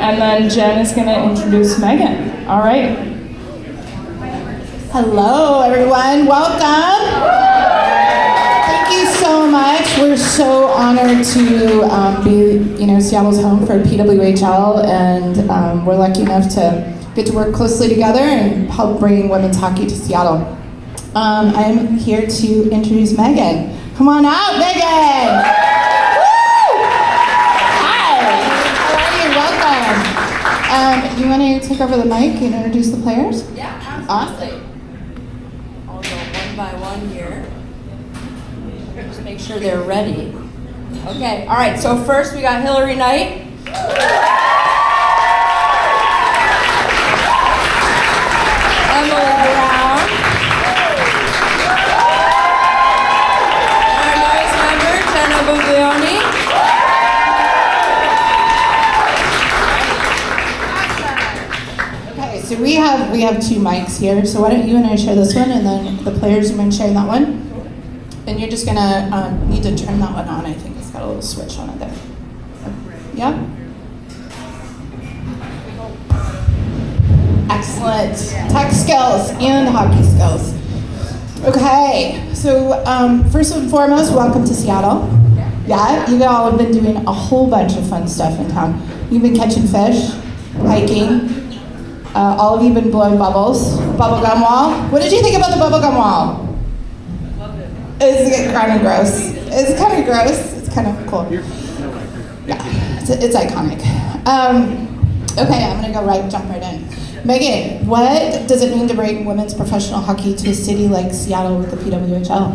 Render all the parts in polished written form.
and then Jen is going to introduce Megan. All right. Hello, everyone. Welcome. Thank you so much. We're so honored to be, Seattle's home for PWHL, and we're lucky enough to get to work closely together and help bring women's hockey to Seattle. I'm here to introduce Megan. Come on out, Megan! Woo! Hi. How are you? Welcome. You want to take over the mic and introduce the players? Yeah, absolutely. I'll go one by one here. Just make sure they're ready. Okay, all right, so first we got Hillary Knight. Emily Brown. And our newest member, Jenna Buglioni. Okay, so we have two mics here. So why don't you and I share this one, and then the players, you mind sharing that one? And you're just gonna need to turn that one on. I think it's got a little switch on it there. Yeah? Excellent. Tech skills and hockey skills. Okay, so first and foremost, welcome to Seattle. Yeah, you all have been doing a whole bunch of fun stuff in town. You've been catching fish, hiking. All of you have been blowing bubbles. Bubblegum wall. What did you think about the bubblegum wall? It's kind of gross. It's kind of gross. It's kind of cool. Yeah, it's iconic. Okay, I'm gonna jump right in. Megan, what does it mean to bring women's professional hockey to a city like Seattle with the PWHL?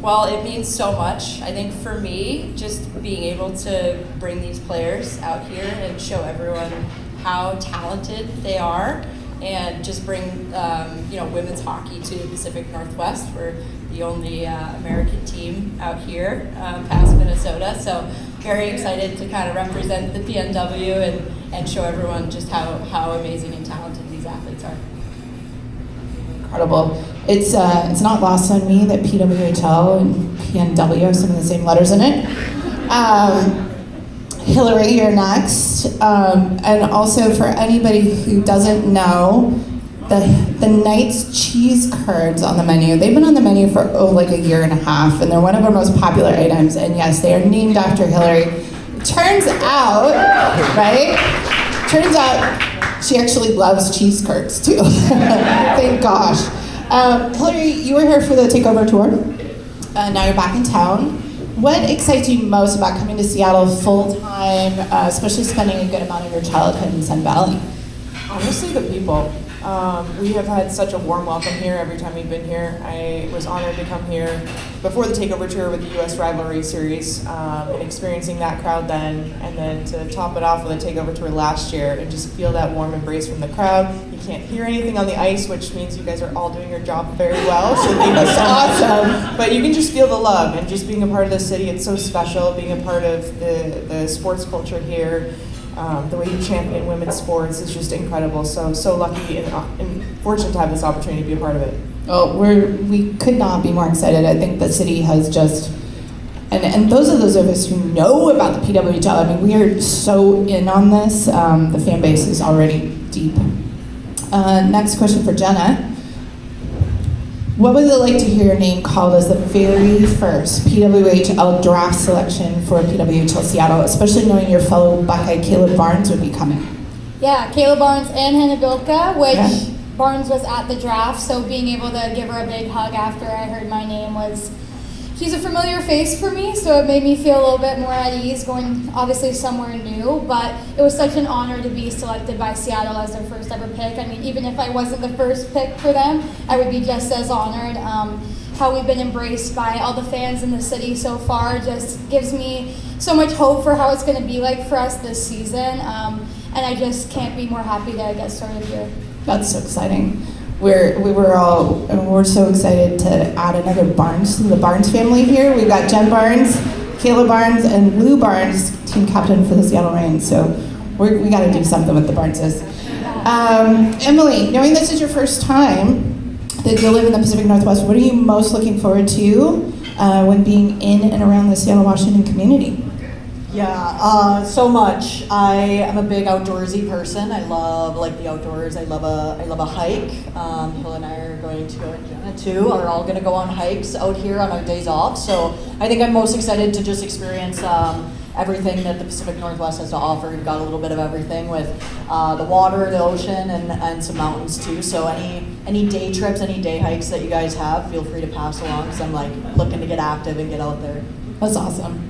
Well, it means so much. I think for me, just being able to bring these players out here and show everyone how talented they are, and just bring women's hockey to the Pacific Northwest. We're the only American team out here past Minnesota, so very excited to kind of represent the PNW and show everyone just how amazing and talented these athletes are. Incredible. It's not lost on me that PWHL and PNW have some of the same letters in it. Hillary, you're next. And also for anybody who doesn't know, the Knights cheese curds on the menu, they've been on the menu for like a year and a half, and they're one of our most popular items, and yes, they are named after Hillary. Turns out she actually loves cheese curds too. Thank gosh. Hillary, you were here for the Takeover Tour. Now you're back in town. What excites you most about coming to Seattle full-time, especially spending a good amount of your childhood in Sun Valley? Honestly, the people. We have had such a warm welcome here every time we've been here. I was honored to come here before the Takeover Tour with the U.S. Rivalry Series, and experiencing that crowd then, and then to top it off with a Takeover Tour last year and just feel that warm embrace from the crowd. You can't hear anything on the ice, which means you guys are all doing your job very well, so thank you so much. But you can just feel the love, and just being a part of the city, it's so special, being a part of the sports culture here. The way you champion women's sports is just incredible. So lucky and fortunate to have this opportunity to be a part of it. Oh, we could not be more excited. I think the city has just, and those of us who know about the PWHL, I mean, we are so in on this. The fan base is already deep. Next question for Jenna. What was it like to hear your name called as the very first PWHL draft selection for PWHL Seattle, especially knowing your fellow Buckeye Caleb Barnes would be coming? Yeah, Caleb Barnes and Hannah Bilka, which Barnes was at the draft, so being able to give her a big hug after I heard my name she's a familiar face for me, so it made me feel a little bit more at ease going obviously somewhere new, but it was such an honor to be selected by Seattle as their first ever pick. I mean, even if I wasn't the first pick for them, I would be just as honored. How we've been embraced by all the fans in the city so far just gives me so much hope for how it's going to be like for us this season, and I just can't be more happy to get started here. That's so exciting. We're so excited to add another Barnes to the Barnes family here. We've got Jen Barnes, Kayla Barnes, and Lou Barnes, team captain for the Seattle Reign. So we got to do something with the Barneses. Emily, knowing this is your first time that you live in the Pacific Northwest, what are you most looking forward to when being in and around the Seattle, Washington community? Yeah, so much. I am a big outdoorsy person. I love the outdoors. I love a hike. Hill and I are going to go, and Jenna too, are all going to go on hikes out here on our days off. So I think I'm most excited to just experience everything that the Pacific Northwest has to offer. We've got a little bit of everything with the water, the ocean, and some mountains too. So any day trips, any day hikes that you guys have, feel free to pass along, because I'm looking to get active and get out there. That's awesome.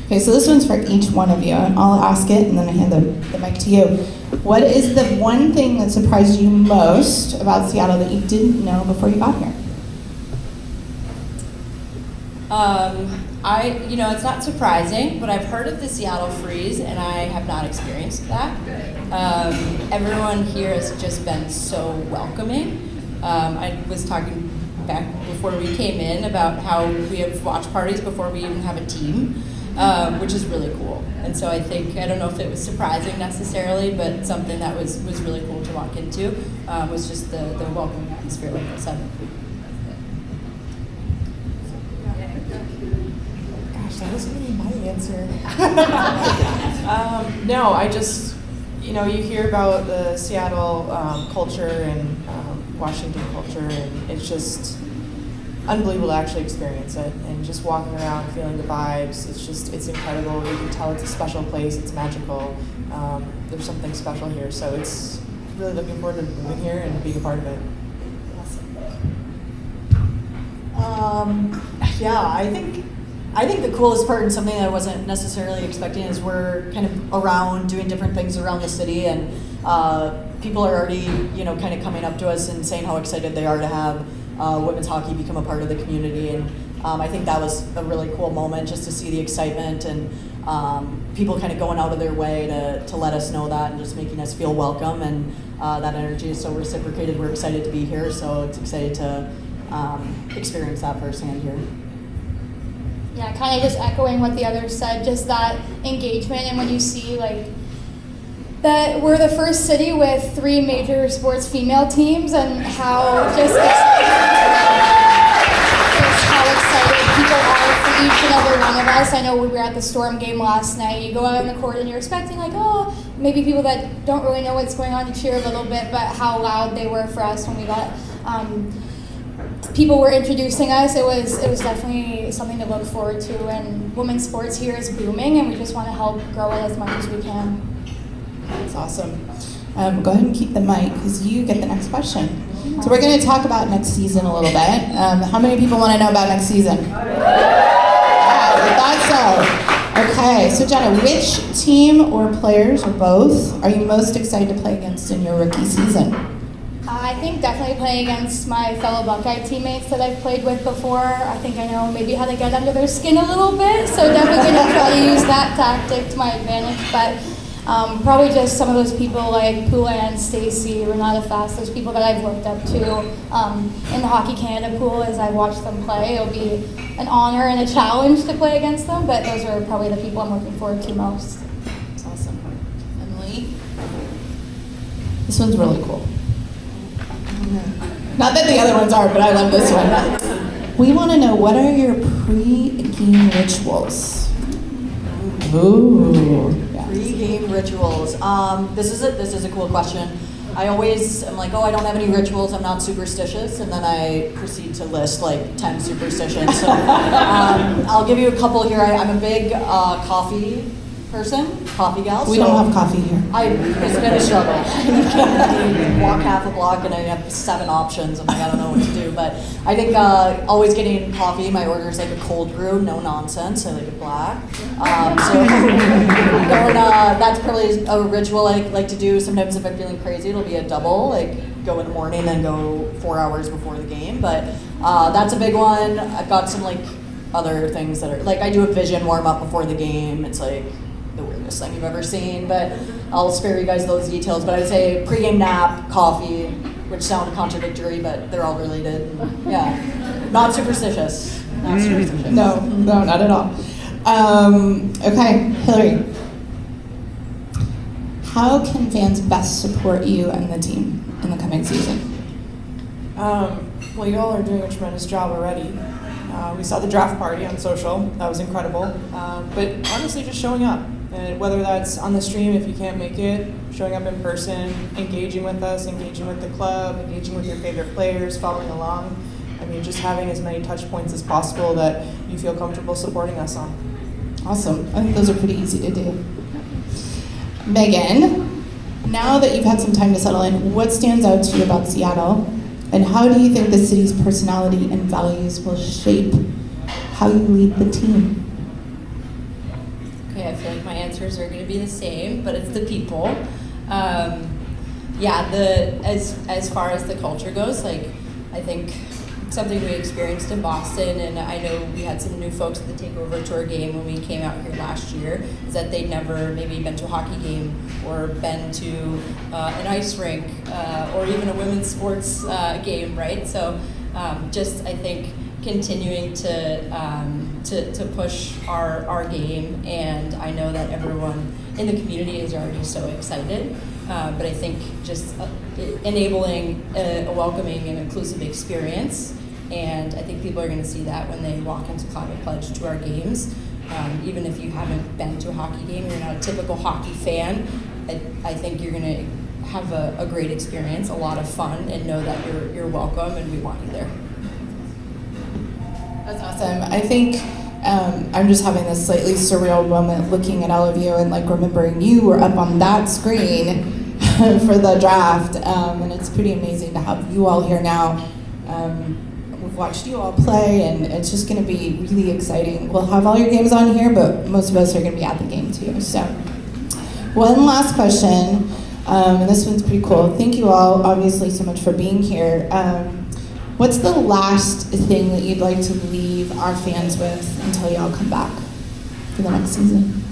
Okay, so this one's for each one of you, and I'll ask it and then I hand the mic to you. What is the one thing that surprised you most about Seattle that you didn't know before you got here? It's not surprising, but I've heard of the Seattle freeze and I have not experienced that. Everyone here has just been so welcoming. I was talking back before we came in about how we have watch parties before we even have a team, which is really cool. And so I don't know if it was surprising necessarily, but something that was really cool to walk into was just the welcoming atmosphere, like I said. That wasn't really my answer. No, I just, you hear about the Seattle culture and Washington culture, and it's just unbelievable to actually experience it. And just walking around, feeling the vibes, it's incredible. You can tell it's a special place, it's magical. There's something special here, so it's really looking forward to moving here and being a part of it. I think the coolest part, and something that I wasn't necessarily expecting, is we're kind of around doing different things around the city, and people are already, kind of coming up to us and saying how excited they are to have women's hockey become a part of the community. And I think that was a really cool moment, just to see the excitement and people kind of going out of their way to let us know that, and just making us feel welcome. And that energy is so reciprocated. We're excited to be here, so it's excited to experience that firsthand here. Yeah, kind of just echoing what the others said, just that engagement. And when you see that we're the first city with 3 major sports female teams, and how how excited people are for each and every one of us. I know we were at the Storm game last night. You go out on the court and you're expecting maybe people that don't really know what's going on to cheer a little bit, but how loud they were for us when we got people were introducing us. It was definitely something to look forward to, and women's sports here is booming, and we just want to help grow it as much as we can. That's awesome. Go ahead and keep the mic, because you get the next question. So we're going to talk about next season a little bit. How many people want to know about next season? Yeah, I thought so. Okay, so Jenna, which team or players, or both, are you most excited to play against in your rookie season? I think definitely playing against my fellow Buckeye teammates that I've played with before. I think I know maybe how to get under their skin a little bit, so definitely going to try to use that tactic to my advantage. But probably just some of those people like Pula and Stacy, Renata Fast, those people that I've looked up to in the Hockey Canada pool as I watch them play. It'll be an honor and a challenge to play against them, but those are probably the people I'm looking forward to most. That's awesome. Emily? This one's really cool. Not that the other ones are, but I love this one. We want to know, what are your pre-game rituals? Ooh. Yeah. Pre-game rituals. This is a cool question. I always am like, I don't have any rituals, I'm not superstitious, and then I proceed to list 10 superstitions. So I'll give you a couple here. I'm a big coffee person, coffee gal. We don't have coffee here. It's been a struggle. You walk half a block and I have 7 options. I'm like, I don't know what to do. But I think always getting coffee, my order is a cold brew, no nonsense. I like it black. That's probably a ritual I like to do. Sometimes if I'm feeling crazy, it'll be a double, go in the morning and go 4 hours before the game. But that's a big one. I've got some other things that are, I do a vision warm up before the game. It's the weirdest thing you've ever seen, but I'll spare you guys those details. But I would say pregame nap, coffee, which sound contradictory, but they're all related. Yeah, not superstitious. Not superstitious. No, not at all. Okay, Hillary. How can fans best support you and the team in the coming season? Well, you all are doing a tremendous job already. We saw the draft party on social. That was incredible. But honestly, just showing up. And whether that's on the stream if you can't make it, showing up in person, engaging with us, engaging with the club, engaging with your favorite players, following along. I mean, just having as many touch points as possible that you feel comfortable supporting us on. Awesome. I think those are pretty easy to do. Megan, now that you've had some time to settle in, what stands out to you about Seattle? And how do you think the city's personality and values will shape how you lead the team? Okay, I feel like my answers are going to be the same, but it's the people. As far as the culture goes, like I think something we experienced in Boston, and I know we had some new folks at the Takeover Tour game when we came out here last year, is that they'd never maybe been to a hockey game or been to an ice rink or even a women's sports game, right? So just I think continuing to push our game, and I know that everyone in the community is already so excited, but I think just enabling a welcoming and inclusive experience, and I think people are going to see that when they walk into Climate Pledge to our games. Even if you haven't been to a hockey game, you're not a typical hockey fan, I think you're going to have a great experience, a lot of fun, and know that you're welcome and we want you there. That's awesome. I think I'm just having this slightly surreal moment looking at all of you and like remembering you were up on that screen for the draft, and it's pretty amazing to have you all here now. We've watched you all play, and it's just going to be really exciting. We'll have all your games on here, but most of us are going to be at the game too. So, one last question, and this one's pretty cool. Thank you all, obviously, so much for being here. What's the last thing that you'd like to leave our fans with until y'all come back for the next season?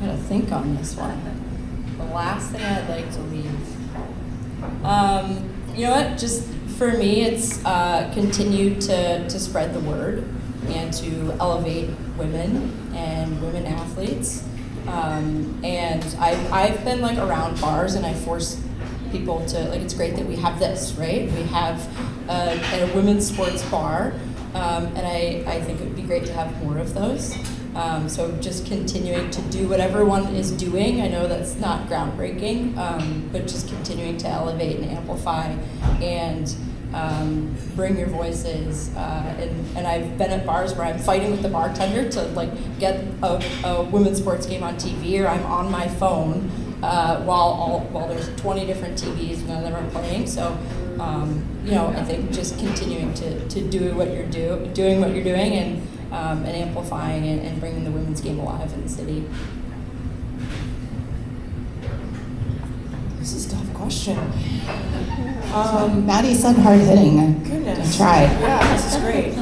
I gotta think on this one. The last thing I'd like to leave. You know what? Just for me, it's continue to spread the word and to elevate women and women athletes. And I've been like around bars, and I force people to like. It's great that we have this, right? We have a women's sports bar, and I think it would be great to have more of those. So just continuing to do what everyone is doing. I know that's not groundbreaking, but just continuing to elevate and amplify and bring your voices. And I've been at bars where I'm fighting with the bartender to like get a women's sports game on TV, or I'm on my phone while there's 20 different TVs, none of them are playing. So I think just continuing to do what you're doing what you're doing, and amplifying and bringing the women's game alive in the city. This is a tough question. Maddie said hard hitting. Goodness. I tried. Yeah, this is great.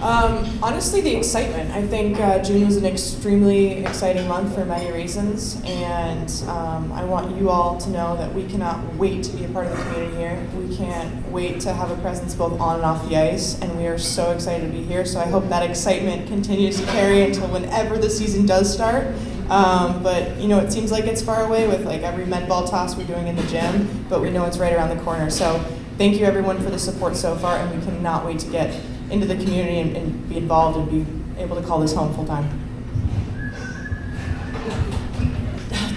Honestly, the excitement. I think June was an extremely exciting month for many reasons, and I want you all to know that we cannot wait to be a part of the community here. We can't wait to have a presence both on and off the ice, and we are so excited to be here. So I hope that excitement continues to carry until whenever the season does start. But it seems like it's far away with like every med ball toss we're doing in the gym, but we know it's right around the corner. So thank you everyone for the support so far, and we cannot wait to get into the community and be involved and be able to call this home full time.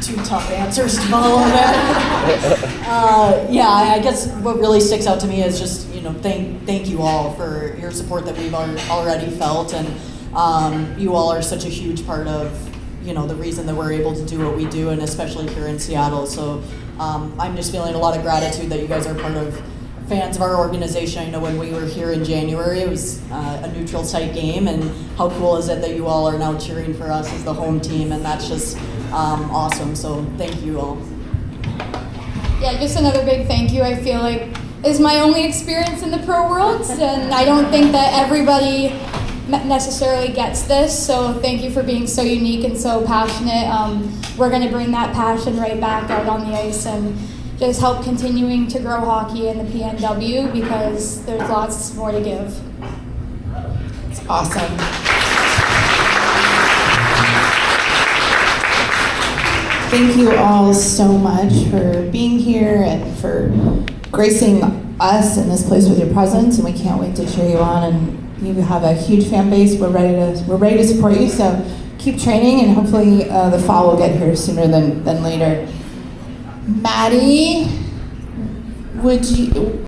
Two tough answers to follow there. I guess what really sticks out to me is just thank you all for your support that we've already felt, and you all are such a huge part of the reason that we're able to do what we do, and especially here in Seattle. So I'm just feeling a lot of gratitude that you guys are part of. Fans of our organization. I know when we were here in January, it was a neutral site game, and how cool is it that you all are now cheering for us as the home team, and that's just awesome. So thank you all. Yeah, just another big thank you. I feel like it's my only experience in the pro world, and I don't think that everybody necessarily gets this. So thank you for being so unique and so passionate. We're going to bring that passion right back out on the ice and just help continuing to grow hockey in the PNW, because there's lots more to give. It's awesome. Thank you all so much for being here and for gracing us in this place with your presence, and we can't wait to cheer you on. And you have a huge fan base. We're ready to support you. So keep training, and hopefully the fall will get here sooner than later. Maddie, would you?